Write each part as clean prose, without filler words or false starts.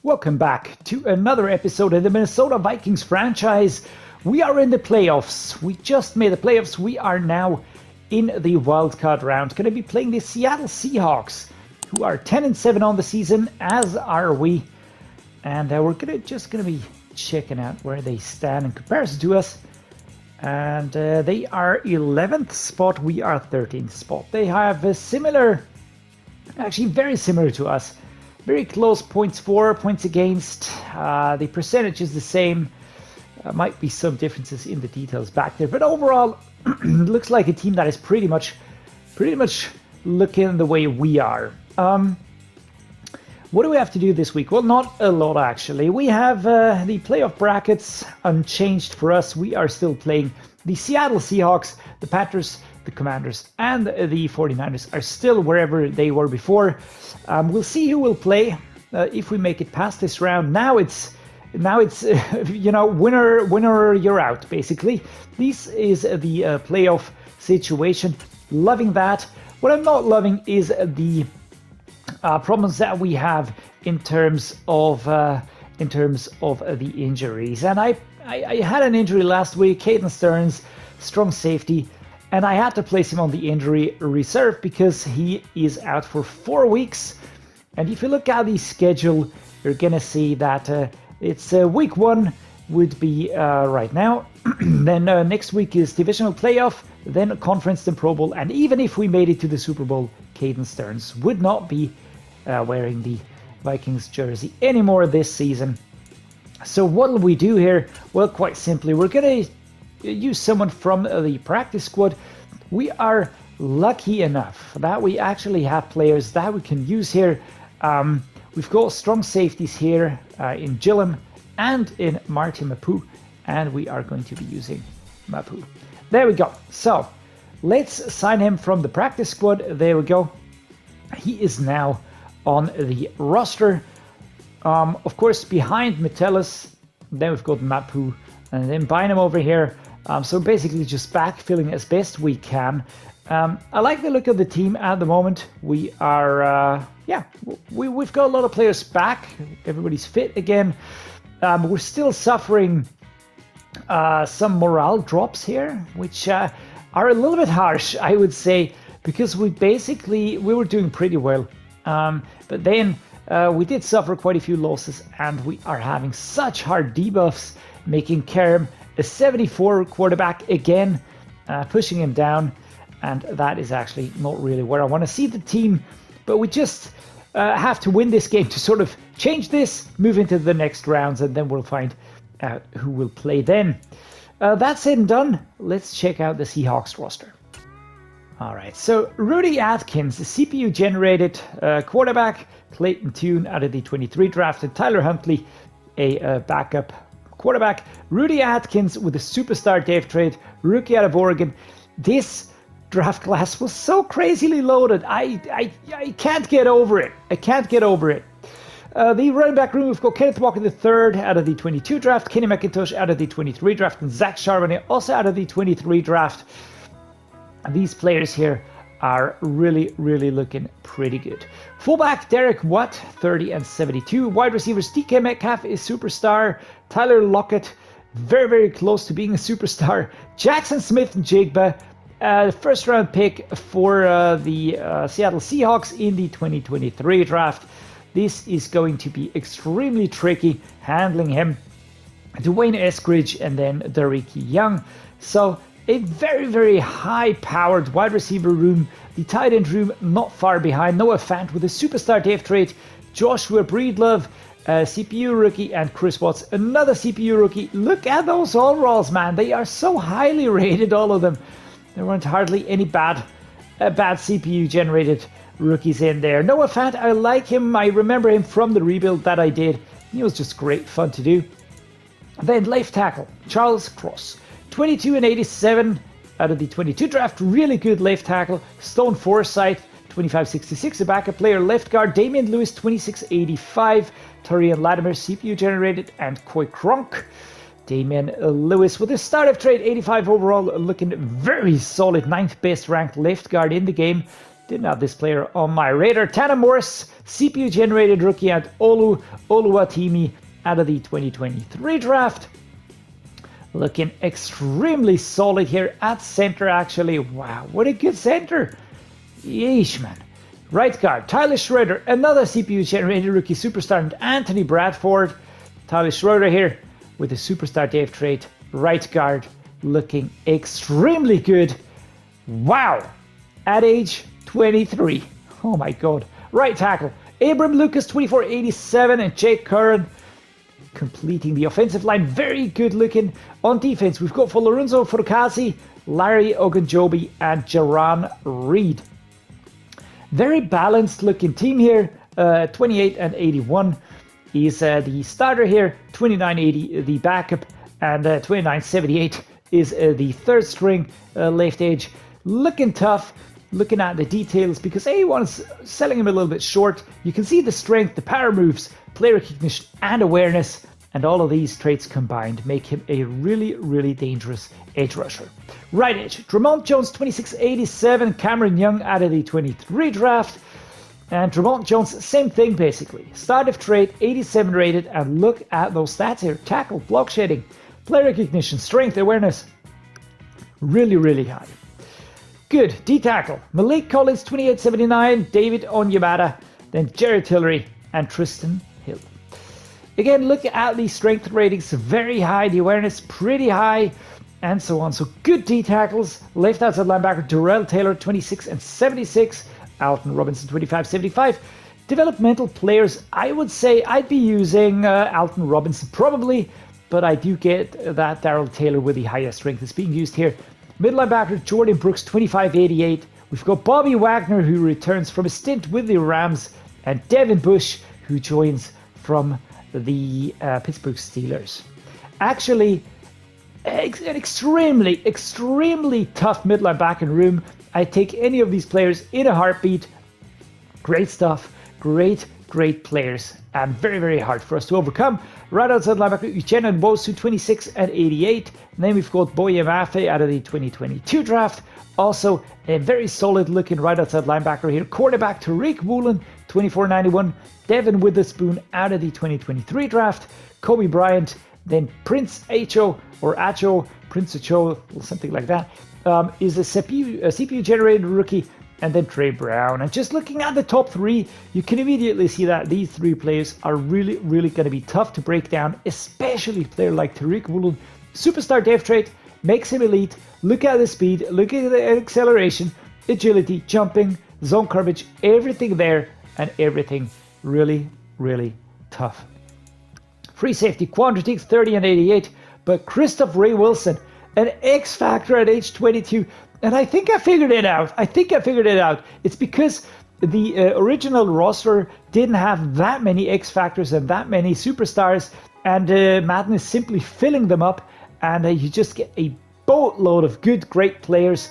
Welcome back to another episode of the Minnesota Vikings franchise. We are in the playoffs. We just made the playoffs. We are now in the wildcard round. Going to be playing the Seattle Seahawks, who are 10-7 on the season, as are we. And we're just going to be checking out where they stand in comparison to us. And they are 11th spot. We are 13th spot. They have a similar, actually very similar to us. Very close, points for, points against. The percentage is the same. Might be some differences in the details back there, but overall, looks like a team that is pretty much looking the way we are. What do we have to do this week? Well, not a lot actually. We have the playoff brackets unchanged for us. We are still playing the Seattle Seahawks, the Panthers, the Commanders, and the 49ers are still wherever they were before. We'll see who will play if we make it past this round. Now it's you know, winner you're out basically. This is the playoff situation. Loving that. What I'm not loving is the problems that we have in terms of the injuries. And I had an injury last week. Caden Stearns, strong safety. And I had to place him on the injury reserve because he is out for 4 weeks. And if you look at the schedule, you're going to see that it's week 1 would be right now. Then next week is divisional playoff, then conference, then Pro Bowl. And even if we made it to the Super Bowl, Caden Stearns would not be wearing the Vikings jersey anymore this season. So what will we do here? Well, quite simply, we're going to use someone from the practice squad. We are lucky enough that we actually have players that we can use here. We've got strong safeties here in Gillum and in Martin Mapu, and we are going to be using Mapu. There we go. So let's sign him from the practice squad. There we go. He is now on the roster. Of course, behind Metellus, then we've got Mapu, and then Bynum over here. So basically just backfilling as best we can. I like the look of the team at the moment. We are, we've got a lot of players back. Everybody's fit again. We're still suffering some morale drops here, which are a little bit harsh, I would say, because we were doing pretty well. But then we did suffer quite a few losses, and we are having such hard debuffs, making Kerem a 74 quarterback again, pushing him down, and that is actually not really where I want to see the team. But we just have to win this game to sort of change this, move into the next rounds, and then we'll find out who will play then. That said and done, let's check out the Seahawks roster. All right, so Rudy Atkins, the CPU-generated quarterback, Clayton Tune out of the 23 drafted, Tyler Huntley, a backup quarterback, Rudy Atkins with a superstar Dave trade, rookie out of Oregon. This draft class was so crazily loaded. I can't get over it. I can't get over it. The running back room, we've got Kenneth Walker III out of the 22 draft, Kenny McIntosh out of the 23 draft, and Zach Charbonnet also out of the 23 draft. And these players here are really looking pretty good. Fullback Derek Watt, 30 and 72. Wide receivers DK Metcalf is superstar. Tyler Lockett, very close to being a superstar. Jackson Smith and Jigba, first round pick for the Seattle Seahawks in the 2023 draft. This is going to be extremely tricky handling him. Dwayne Eskridge and then Dareke Young. So a very high-powered wide receiver room. The tight end room not far behind. Noah Fant with a superstar Dave trait. Joshua Breedlove, CPU rookie, and Chris Watts, another CPU rookie. Look at those overalls, man. They are so highly rated, all of them. There weren't hardly any bad CPU-generated rookies in there. Noah Fant, I like him. I remember him from the rebuild that I did. He was just great fun to do. Then left tackle, Charles Cross. 22 and 87 out of the 22 draft, really good left tackle. Stone Forsythe, 25-66, a backup player. Left guard, Damian Lewis, 26-85. Tarian Latimer, CPU generated, and Coy Cronk. Damian Lewis with a startup trade, 85 overall, looking very solid, 9th best ranked left guard in the game. Didn't have this player on my radar. Tanner Morse, CPU-generated rookie, and Oluwatimi out of the 2023 draft. Looking extremely solid here at center, actually. Wow, what a good center. Yeesh, man. Right guard, Tyler Schroeder, another CPU-generated rookie superstar, and Anthony Bradford. Tyler Schroeder here with a superstar Dave trait. Right guard, looking extremely good. Wow, at age 23. Oh my god. Right tackle, Abram Lucas, 2487, and Jake Curran completing the offensive line. Very good looking. On defense, we've got Lorenzo Furukasi, Larry Ogunjobi, and Jaron Reed. Very balanced looking team here. 28 and 81 is the starter here. 2980 the backup, and 2978 is the third string left edge. Looking tough. Looking at the details, because A1's selling him a little bit short. You can see the strength, the power moves, play recognition, and awareness, and all of these traits combined make him a really, really dangerous edge rusher. Right edge, Dramont Jones, 2687, Cameron Young out of the 23 draft, and Dramont Jones, same thing basically. Startive trait, 87 rated, and look at those stats here. Tackle, block shedding, play recognition, strength, awareness, really, really high. Good, D-tackle, Malik Collins, 2879, David Onyemata, then Jared Tillery, and Tristan Hill. Again, look at the strength ratings, very high, the awareness pretty high, and so on. So good D-tackles, left outside linebacker, Darrell Taylor, 26 and 76, Alton Robinson, 2575. Developmental players, I would say I'd be using Alton Robinson probably, but I do get that Darrell Taylor with the highest strength is being used here. Middle linebacker, Jordan Brooks, 2588. We've got Bobby Wagner, who returns from a stint with the Rams, and Devin Bush, who joins from the Pittsburgh Steelers. Actually, an extremely, extremely tough middle linebacker room. I take any of these players in a heartbeat. Great stuff. Great players, and very, very hard for us to overcome. Right outside linebacker, Uchenna Nwosu, 26 and 88. And then we've got Boye Mafe out of the 2022 draft. Also, a very solid looking right outside linebacker here. Quarterback Tariq Woolen, 2491. Devin Witherspoon out of the 2023 draft. Kobe Bryant, then Prince Acho, or Acho, Prince Acho, something like that, is a CPU generated rookie. And then Trey Brown. And just looking at the top three, you can immediately see that these three players are really, really going to be tough to break down, especially a player like Tariq Woolen. Superstar dev trait makes him elite. Look at the speed, look at the acceleration, agility, jumping, zone coverage, everything there, and everything really, really tough. Free safety, Quandratix, 30 and 88, but Christoph Ray Wilson, an X factor at age 22. And I think I figured it out. It's because the original roster didn't have that many X factors and that many superstars, and Madden is simply filling them up, and you just get a boatload of good, great players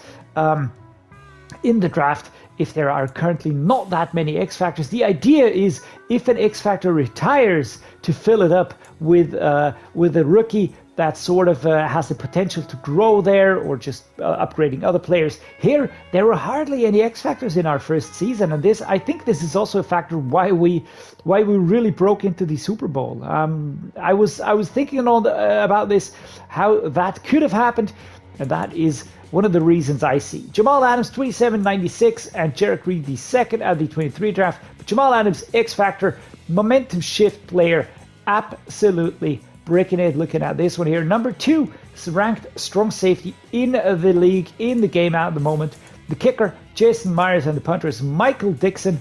in the draft. If there are currently not that many X factors, the idea is if an X factor retires, to fill it up with a rookie that sort of has the potential to grow there, or just upgrading other players. Here, there were hardly any X factors in our first season, and I think this is also a factor why we really broke into the Super Bowl. I was thinking about this, how that could have happened, and that is one of the reasons I see. Jamal Adams, 2796, and Jarek Reed, the second out of the 23 draft. But Jamal Adams, X factor, momentum shift player, absolutely breaking it. Looking at this one here, number 2 ranked strong safety in the league, in the game at the moment. The kicker, Jason Myers, and the punter is Michael Dixon.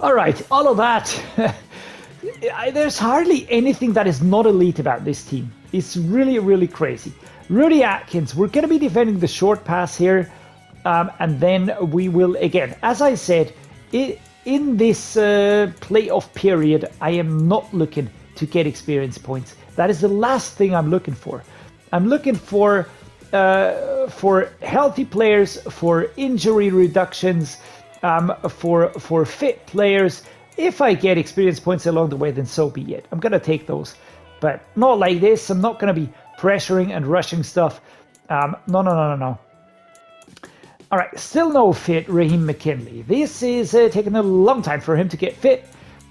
All right, all of that. There's hardly anything that is not elite about this team. It's really, really crazy. Rudy Atkins, we're going to be defending the short pass here, and then we will, again, as I said, in this playoff period, I am not looking to get experience points. That is the last thing I'm looking for. I'm looking for healthy players, for injury reductions, for fit players. If I get experience points along the way, then so be it. I'm gonna take those, but not like this. I'm not gonna be pressuring and rushing stuff. No. All right, still no fit Raheem McKinley. This is taking a long time for him to get fit.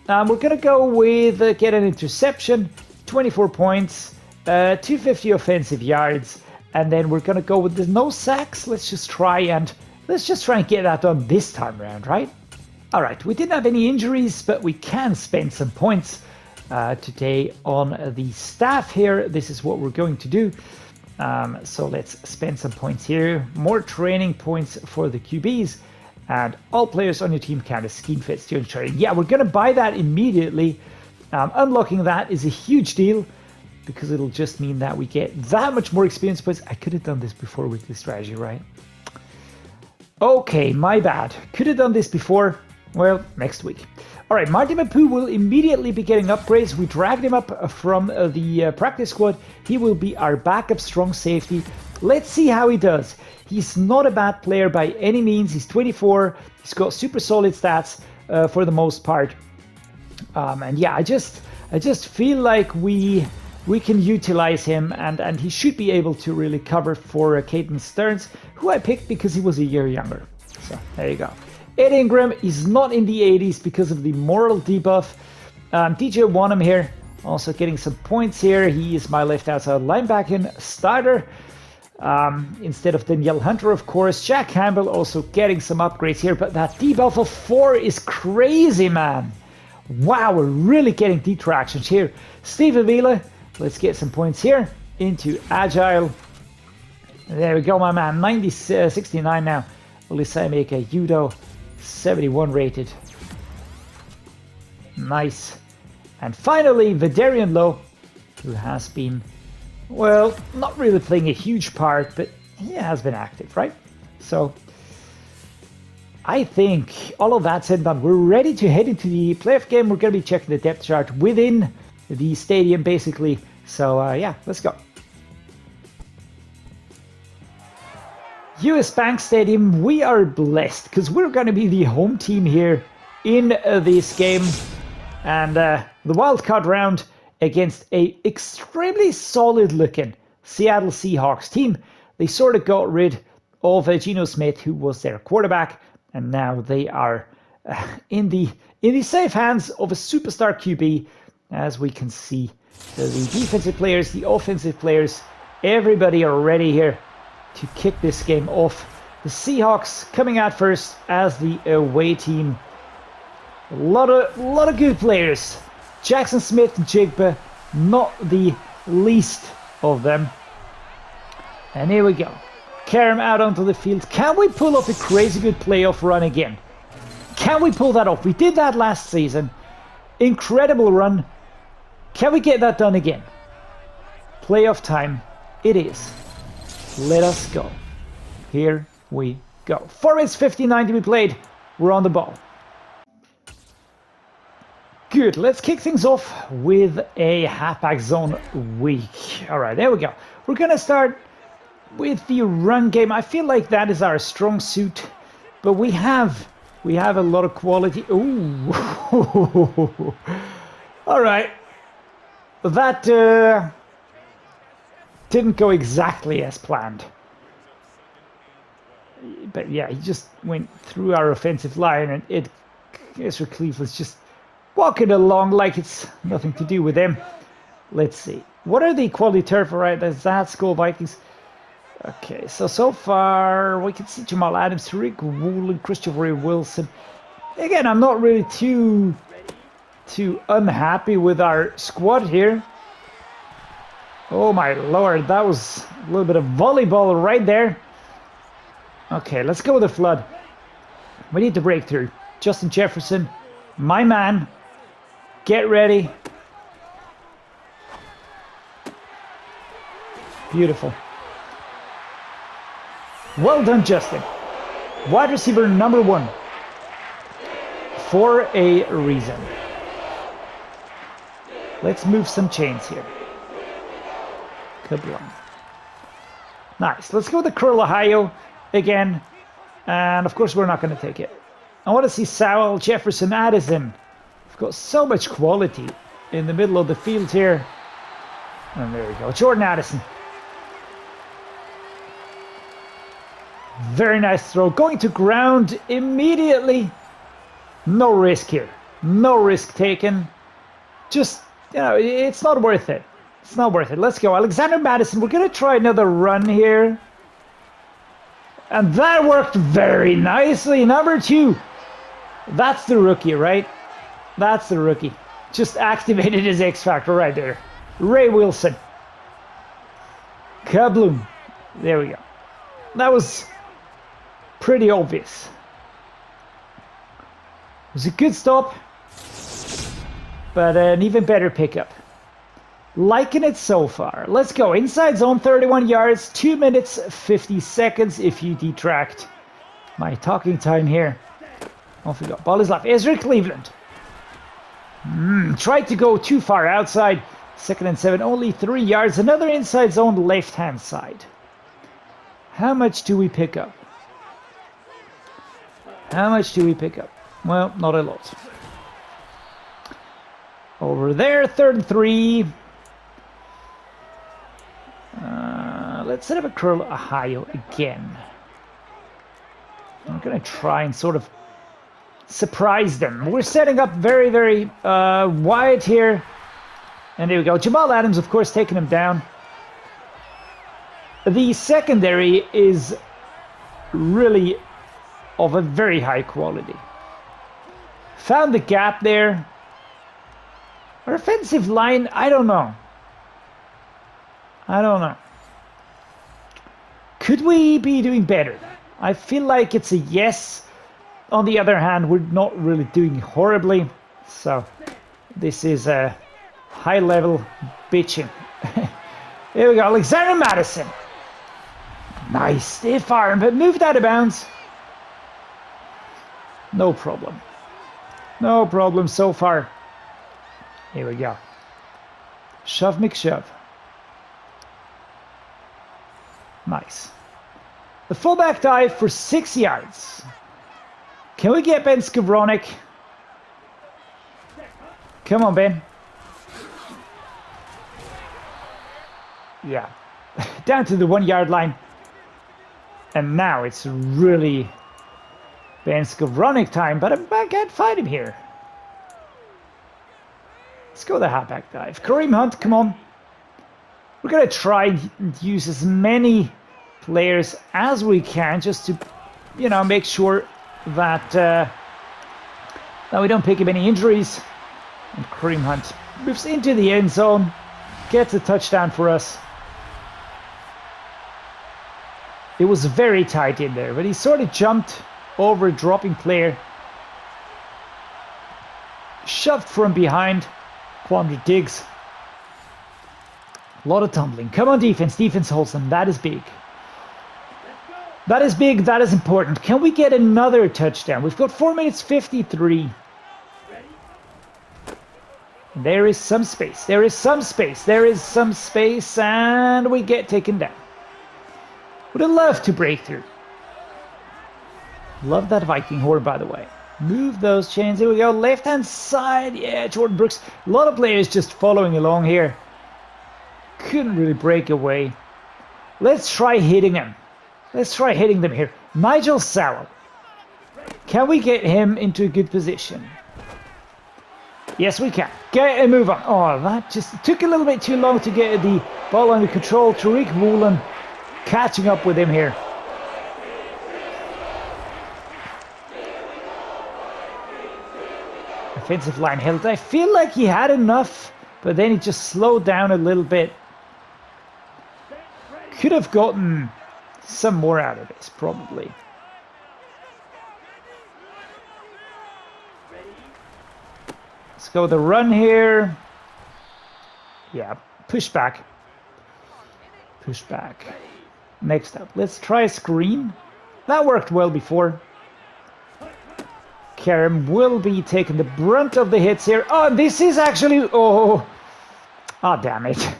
We're going to go with get an interception, 24 points, 250 offensive yards, and then we're going to go with the no sacks. Let's just try and get that done this time around, right? All right, we didn't have any injuries, but we can spend some points today on the staff here. This is what we're going to do. So let's spend some points here. More training points for the QBs. And all players on your team count as scheme fits during training. Yeah, we're going to buy that immediately. Unlocking that is a huge deal because it'll just mean that we get that much more experience points. I could have done this before weekly strategy, right? Okay, my bad. Could have done this before. Well, next week. All right, Marty Mapu will immediately be getting upgrades. We dragged him up from the practice squad. He will be our backup strong safety. Let's see how he does. He's not a bad player by any means. He's 24. He's got super solid stats for the most part. And yeah, I just feel like we can utilize him, and he should be able to really cover for Caden Stearns, who I picked because he was a year younger. So there you go. Ed Ingram is not in the 80s because of the moral debuff. DJ Wanham here, also getting some points here. He is my left outside linebacker starter. Instead of Danielle Hunter, of course. Jack Campbell also getting some upgrades here, but that debuff of 4 is crazy, man. Wow, we're really getting detractions here. Steve Avila, let's get some points here into Agile. There we go, my man. 69 now. Olisai make a Judo, 71 rated. Nice. And finally, Vidarian Lowe, who has been, well, not really playing a huge part, but he has been active, right? So I think all of that said and done, we're ready to head into the playoff game. We're going to be checking the depth chart within the stadium, basically. So yeah, let's go. US Bank Stadium, we are blessed because we're going to be the home team here in this game. And the wildcard round against a extremely solid looking Seattle Seahawks team. They sort of got rid of Geno Smith, who was their quarterback, and now they are in the safe hands of a superstar QB. As we can see, the defensive players, the offensive players, everybody are ready here to kick this game off. The Seahawks coming out first as the away team. A lot of good players. Jackson Smith and Jigba, not the least of them. And here we go. Carry him out onto the field. Can we pull off a crazy good playoff run again? Can we pull that off? We did that last season. Incredible run. Can we get that done again? Playoff time it is. Let us go. Here we go. 4 minutes 59 to be played. We're on the ball. Good, let's kick things off with a halfback zone week. All right, there we go. We're going to start with the run game. I feel like that is our strong suit, but we have a lot of quality. Ooh. All right. That didn't go exactly as planned. But yeah, he just went through our offensive line, and Ezra Cleveland's just walking along like it's nothing to do with them. Let's see. What are the quality turf varieties? That's Skull Vikings. Okay, so far we can see Jamal Adams, Tariq Woolen, Christopher Wilson. Again, I'm not really too unhappy with our squad here. Oh my lord, that was a little bit of volleyball right there. Okay, let's go with the flood. We need to break through. Justin Jefferson, my man. Get ready. Beautiful. Well done, Justin. Wide receiver number 1. For a reason. Let's move some chains here. Kablam. Nice. Let's go with the Curl Ohio again. And of course, we're not going to take it. I want to see Sowell, Jefferson, Addison. We've got so much quality in the middle of the field here. And there we go. Jordan Addison. Very nice throw. Going to ground immediately. No risk here. No risk taken. Just, you know, it's not worth it. It's not worth it. Let's go. Alexander Mattison. We're going to try another run here. And that worked very nicely. Number 2. That's the rookie, right? That's the rookie. Just activated his X Factor right there. Ray Wilson. Kabloom. There we go. That was pretty obvious. It was a good stop, but an even better pickup. Liking it so far. Let's go. Inside zone, 31 yards, 2 minutes, 50 seconds if you detract my talking time here. Off we go. Ball is live. Ezra Cleveland. Tried to go too far outside. 2nd and 7, only 3 yards. Another inside zone, left-hand side. How much do we pick up? How much do we pick up? Well, not a lot. Over there, 3rd and 3. Let's set up a curl Ohio again. I'm going to try and sort of surprise them. We're setting up very, very wide here. And there we go. Jamal Adams, of course, taking him down. The secondary is really of a very high quality. Found the gap there. Our offensive line, I don't know. I don't know. Could we be doing better? I feel like it's a yes. On the other hand, we're not really doing horribly. So this is a high-level bitching. Here we go, Alexander Mattison. Nice, stiff arm, but moved out of bounds. No problem. No problem so far. Here we go. Shove McShove. Nice. The fullback dive for 6 yards. Can we get Ben Skowronek? Come on, Ben. Yeah. Down to the 1 yard line. And now it's really Ben Skowronek time, but I can't find him here. Let's go the halfback dive. Kareem Hunt, come on. We're going to try and use as many players as we can just to, you know, make sure that, that we don't pick up any injuries. And Kareem Hunt moves into the end zone, gets a touchdown for us. It was very tight in there, but he sort of jumped over a dropping player. Shoved from behind. Quandre Diggs. A lot of tumbling. Come on, defense. Defense holds them. That is big. That is big. That is important. Can we get another touchdown? We've got 4 minutes 53. There is some space. There is some space. There is some space. And we get taken down. Would have loved to break through. Love that Viking horn, by the way. Move those chains. Here we go. Left-hand side. Yeah, Jordan Brooks. A lot of players just following along here. Couldn't really break away. Let's try hitting him. Let's try hitting them here. Nigel Sowell. Can we get him into a good position? Yes, we can. Get a move on. Oh, that just took a little bit too long to get the ball under control. Tariq Woolen catching up with him here. Offensive line held. I feel like he had enough, but then he just slowed down a little bit. Could have gotten some more out of this, probably. Let's go with the run here. Yeah, push back. Push back. Next up, let's try a screen. That worked well before. Karam will be taking the brunt of the hits here. Oh, this is actually... Oh, damn it.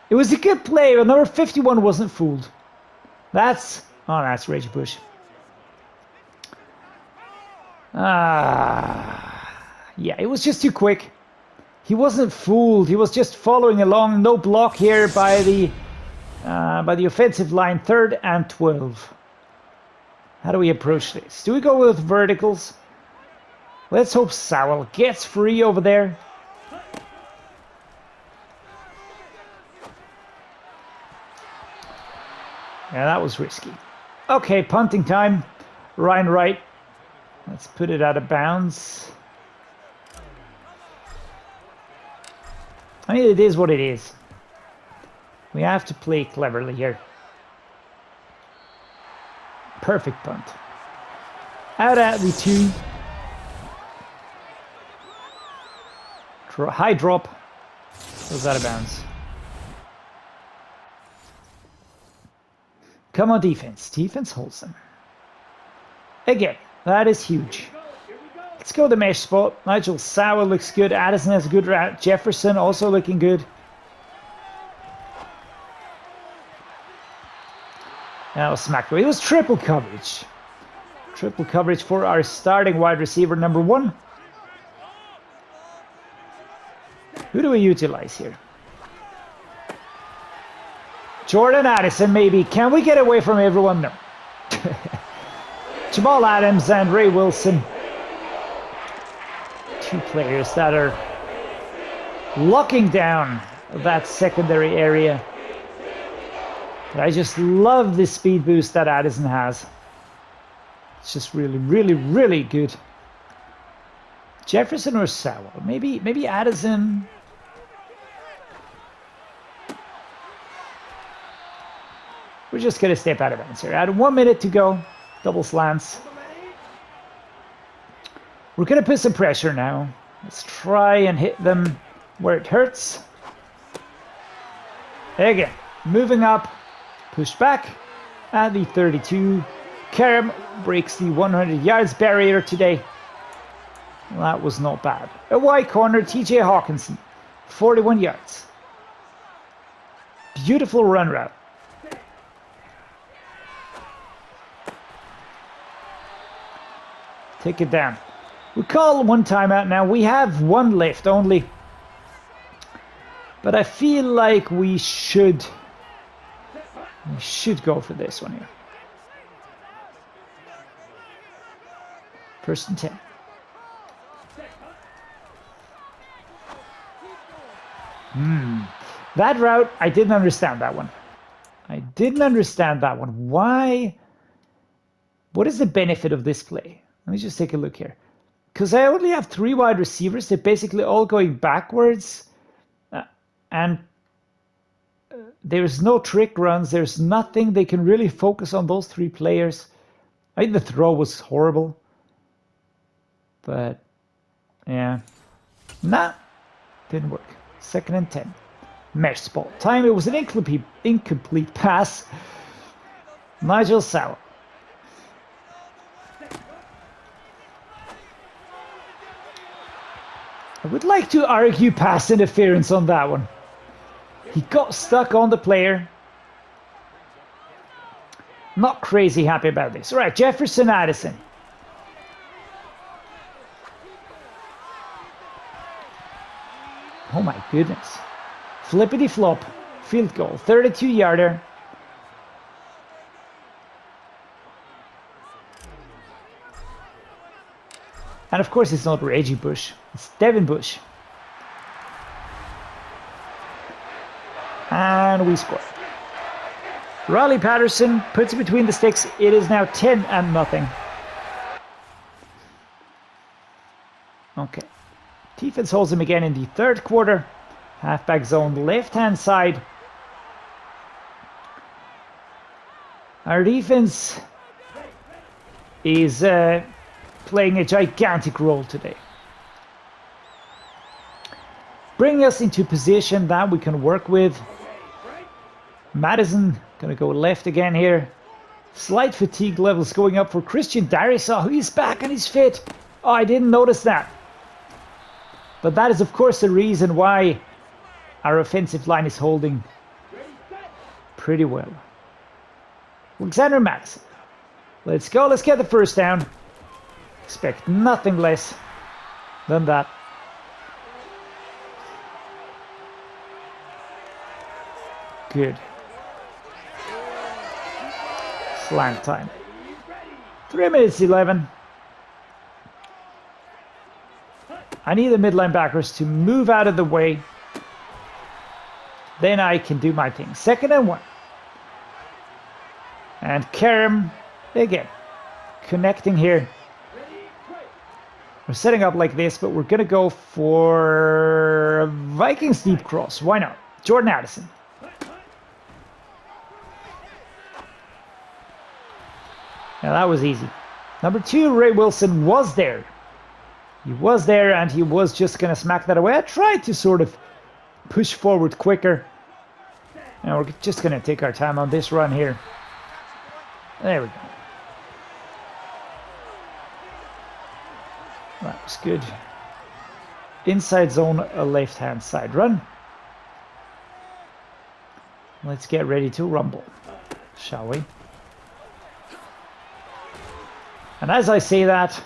It was a good play, but number 51 wasn't fooled. That's Reggie Bush. Yeah, it was just too quick. He wasn't fooled. He was just following along. No block here by the offensive line. 3rd and 12. How do we approach this? Do we go with verticals? Let's hope Sowell gets free over there. Yeah, that was risky. Okay, punting time. Ryan Wright. Let's put it out of bounds. I mean, it is what it is. We have to play cleverly here. Perfect punt. Out at the 2. High drop. Goes out of bounds. Come on, defense. Defense holds them. Again, that is huge. Let's go the mesh spot. Nigel Sauer looks good. Addison has a good route. Jefferson also looking good. That was smacked away. It was triple coverage. Triple coverage for our starting wide receiver number 1. Who do we utilize here? Jordan Addison, maybe. Can we get away from everyone? No. Jamal Adams and Ray Wilson. 2 players that are locking down that secondary area. But I just love the speed boost that Addison has. It's just really, really, really good. Jefferson or Sowell? Maybe Addison. We're just going to step out of bounds here. Add 1 minute to go. Double slants. We're going to put some pressure now. Let's try and hit them where it hurts. Again, moving up. Push back. At the 32. Karam breaks the 100 yards barrier today. Well, that was not bad. A wide corner, TJ Hawkinson. 41 yards. Beautiful run route. Take it down. We call 1 timeout now. We have 1 left only. But I feel like we should go for this one here. 1st and 10. That route, I didn't understand that one. I didn't understand that one. Why? What is the benefit of this play? Let me just take a look here. Because I only have 3 wide receivers. They're basically all going backwards. And there's no trick runs. There's nothing. They can really focus on those 3 players. I think the throw was horrible. But, yeah. Nah, didn't work. 2nd and 10. Mesh spot. Time, it was an incomplete pass. Nigel Sauer. I would like to argue pass interference on that one. He got stuck on the player. Not crazy happy about this. All right, Jefferson Addison. Oh my goodness. Flippity flop. Field goal. 32-yarder. And of course it's not Reggie Bush. It's Devin Bush. And we score. Riley Patterson puts it between the sticks. It is now 10-0. Okay. Defense holds him again in the 3rd quarter. Halfback zone, left-hand side. Our defense is playing a gigantic role today. Bring us into position that we can work with. Madison gonna go left again here. Slight fatigue levels going up for Christian Darrisaw, who is back and he's fit. Oh, I didn't notice that. But that is of course the reason why our offensive line is holding pretty well. Alexander Madison. Let's go, let's get the 1st down. Expect nothing less than that. Good. Slant time. 3 minutes 11. I need the mid linebackers to move out of the way. Then I can do my thing. 2nd and 1. And Kerem, again, connecting here. We're setting up like this, but we're going to go for Vikings deep cross. Why not? Jordan Addison. Now that was easy. Number 2, Ray Wilson was there. He was there and he was just going to smack that away. I tried to sort of push forward quicker. And we're just going to take our time on this run here. There we go. That was good. Inside zone, a left-hand side run. Let's get ready to rumble, shall we? And as I say that,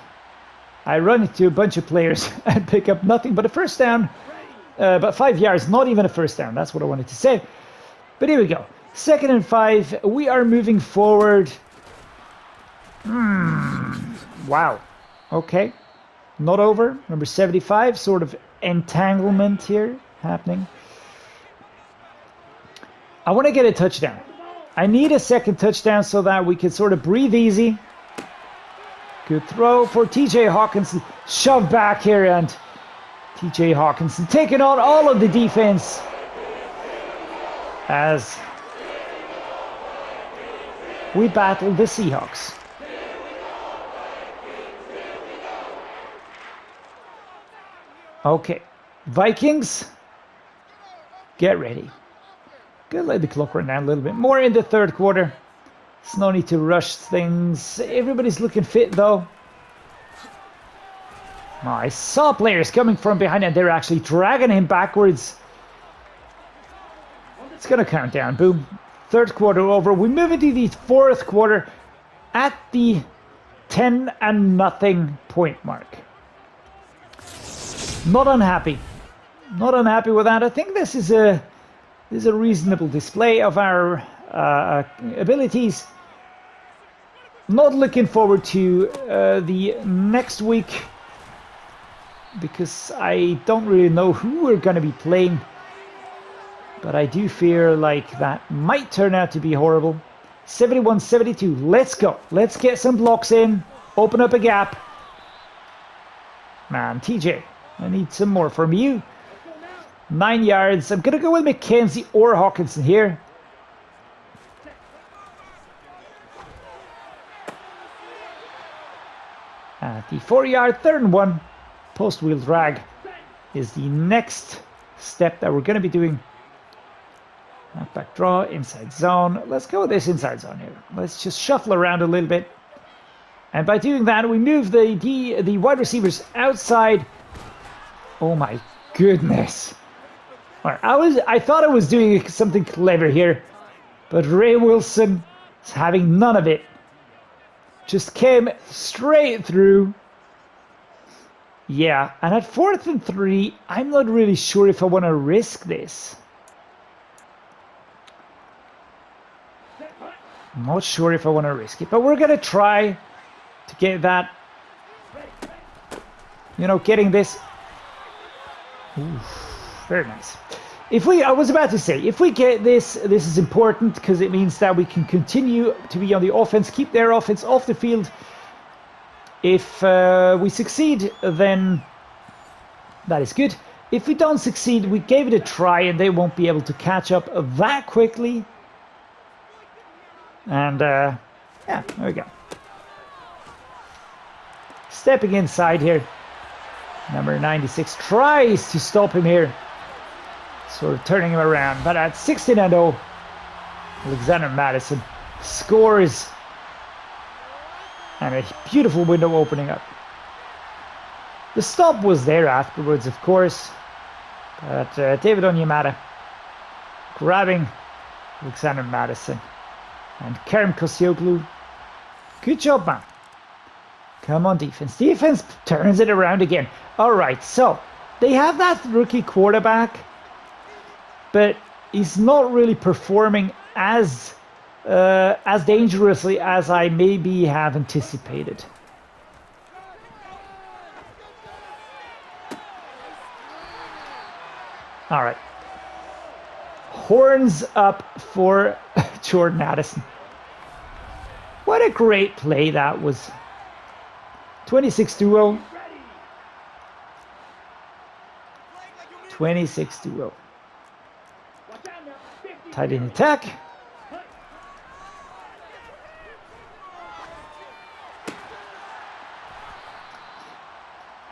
I run into a bunch of players and pick up nothing but a first down. But 5 yards, not even a first down. That's what I wanted to say. But here we go. 2nd and 5. We are moving forward. Wow. Okay. Not over. Number 75. Sort of entanglement here happening. I want to get a touchdown. I need a second touchdown so that we can sort of breathe easy. Good throw for TJ Hawkinson. Shove back here, and TJ Hawkinson taking on all of the defense as we battle the Seahawks. Okay, Vikings, get ready. Gonna let the clock run down a little bit more in the 3rd quarter. There's no need to rush things. Everybody's looking fit though. Oh, I saw players coming from behind and they're actually dragging him backwards. It's gonna count down. Boom. 3rd quarter over. We move into the 4th quarter at the 10-0 point mark. Not unhappy. Not unhappy with that. I think this is a reasonable display of our abilities. Not looking forward to the next week because I don't really know who we're going to be playing, but I do fear like that might turn out to be horrible. 71-72. Let's go. Let's get some blocks in. Open up a gap. Man, TJ, I need some more from you. 9 yards. I'm going to go with McKenzie or Hawkinson here. At the 4-yard, 3rd and 1. Post wheel drag is the next step that we're going to be doing. Back draw, inside zone. Let's go with this inside zone here. Let's just shuffle around a little bit. And by doing that, we move the wide receivers outside. Oh my goodness. All right, I thought I was doing something clever here, but Ray Wilson is having none of it. Just came straight through. Yeah, and at 4th and 3, I'm not really sure if I want to risk this. I'm not sure if I want to risk it, but we're going to try to get that, you know, getting this. Oof, very nice. I was about to say, if we get this, this is important because it means that we can continue to be on the offense, keep their offense off the field. If we succeed, then that is good. If we don't succeed, we gave it a try and they won't be able to catch up that quickly. And yeah, there we go. Stepping inside here. Number 96 tries to stop him here. Sort of turning him around. But at 16-0, Alexander Madison scores. And a beautiful window opening up. The stop was there afterwards, of course. But David Onyemata grabbing Alexander Madison. And Kerem Koscioglu. Good job, man. Come on, defense. Defense turns it around again. All right, so they have that rookie quarterback, but he's not really performing as as dangerously as I maybe have anticipated. All right. Horns up for Jordan Addison. What a great play that was. 26-0. 26-0. Tight end attack.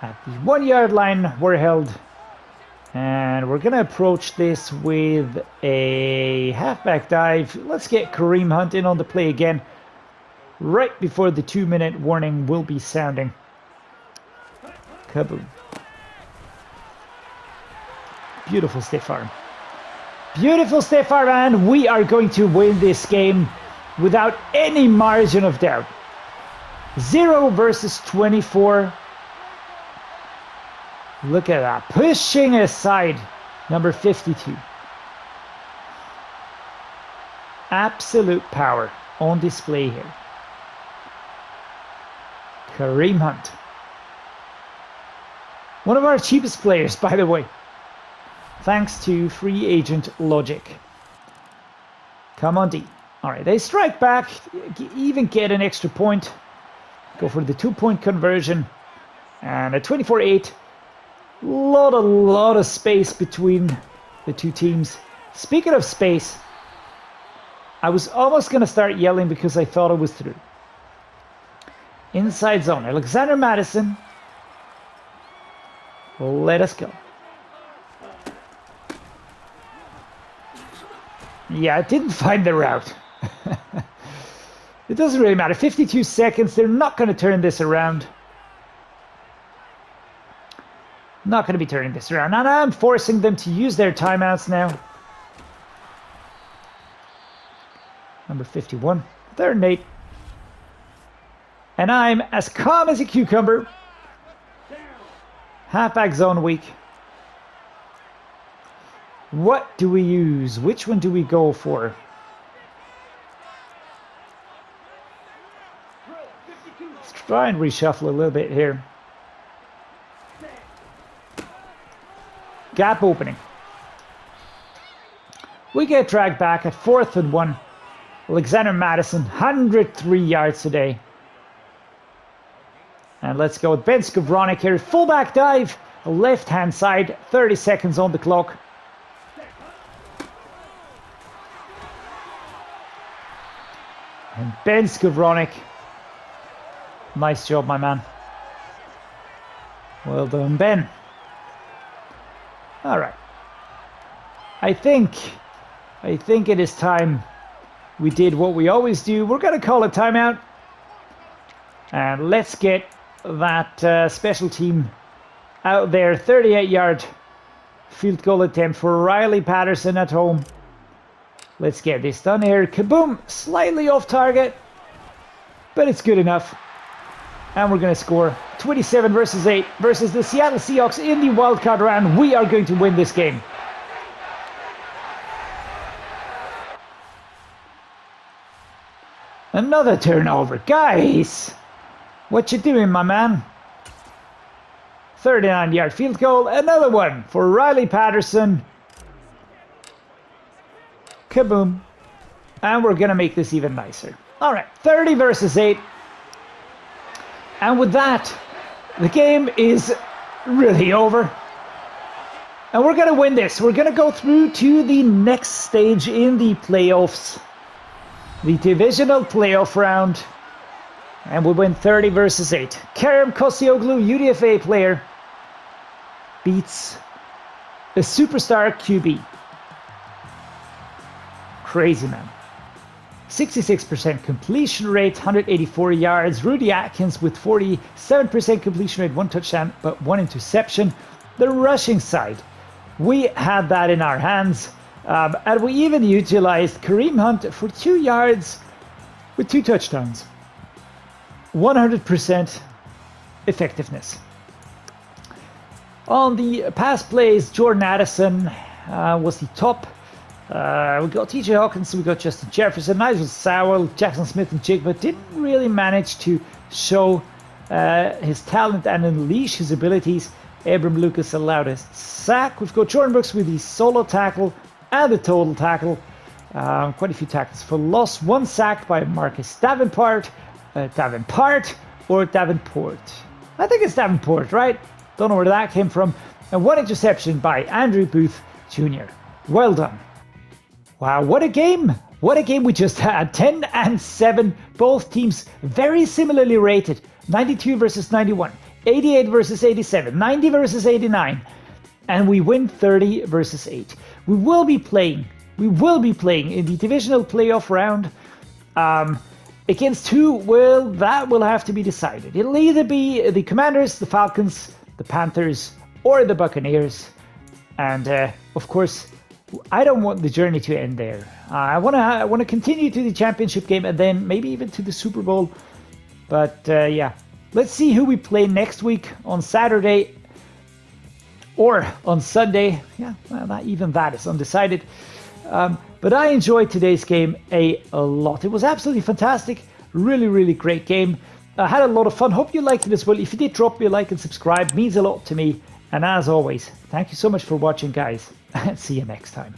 At the 1 yard line, we're held. And we're going to approach this with a halfback dive. Let's get Kareem Hunt in on the play again. Right before the 2-minute warning will be sounding. Kaboom. Beautiful stiff arm. Beautiful stiff arm, and we are going to win this game without any margin of doubt. 0 versus 24. Look at that. Pushing aside number 52. Absolute power on display here. Kareem Hunt. One of our cheapest players, by the way. Thanks to free agent logic. Come on, D. All right, they strike back, even get an extra point. Go for the 2-point conversion. And a 24-8. Lot of space between the two teams. Speaking of space, I was almost going to start yelling because I thought it was through. Inside zone. Alexander Madison. Let us go. Yeah, it didn't find the route. It doesn't really matter. 52 seconds. They're not going to turn this around. Not going to be turning this around. And I'm forcing them to use their timeouts now. Number 51. 3rd and 8. And I'm as calm as a cucumber. Halfback zone week. What do we use? Which one do we go for? Let's try and reshuffle a little bit here. Gap opening. We get dragged back at 4th and 1. Alexander Madison, 103 yards today. And let's go with Ben Skowronek here. Fullback dive, left-hand side, 30 seconds on the clock. And Ben Skowronek. Nice job, my man. Well done, Ben. All right. I think it is time we did what we always do. We're going to call a timeout. And let's get that special team out there. 38-yard field goal attempt for Riley Patterson at home. Let's get this done here. Kaboom! Slightly off target, but it's good enough. And we're going to score 27 versus 8 versus the Seattle Seahawks in the wildcard round. We are going to win this game. Another turnover. Guys, what you doing, my man? 39-yard field goal. Another one for Riley Patterson. Kaboom. And we're going to make this even nicer. All right, 30 versus 8. And with that, the game is really over. And we're going to win this. We're going to go through to the next stage in the playoffs. The divisional playoff round. And we win 30 versus 8. Kerem Koscioglu, UDFA player, beats a superstar QB. Crazy, man. 66% completion rate, 184 yards. Rudy Atkins with 47% completion rate, 1 touchdown, but 1 interception. The rushing side, we had that in our hands. And we even utilized Kareem Hunt for 2 yards with 2 touchdowns. 100% effectiveness. On the pass plays, Jordan Addison was the top We got TJ Hawkins, we got Justin Jefferson, Nigel Sowell, Jackson Smith and Jigba didn't really manage to show his talent and unleash his abilities. Abram Lucas allowed a sack. We've got Jordan Brooks with the solo tackle and the total tackle. Quite a few tackles for loss. 1 sack by Marcus Davenport. Or Davenport. I think it's Davenport, right? Don't know where that came from. And 1 interception by Andrew Booth Jr. Well done. Wow, what a game! What a game we just had. 10-7. Both teams very similarly rated. 92 versus 91. 88 versus 87. 90 versus 89. And we win 30 versus 8. We will be playing in the divisional playoff round. Against who? Well, that will have to be decided. It'll either be the Commanders, the Falcons, the Panthers, or the Buccaneers. And of course, I don't want the journey to end there. I want to continue to the championship game and then maybe even to the Super Bowl. But yeah, let's see who we play next week on Saturday or on Sunday. Yeah, well, that is undecided. But I enjoyed today's game a lot. It was absolutely fantastic. Really, really great game. I had a lot of fun. Hope you liked it as well. If you did, drop me a like and subscribe. It means a lot to me. And as always, thank you so much for watching, guys. And see you next time.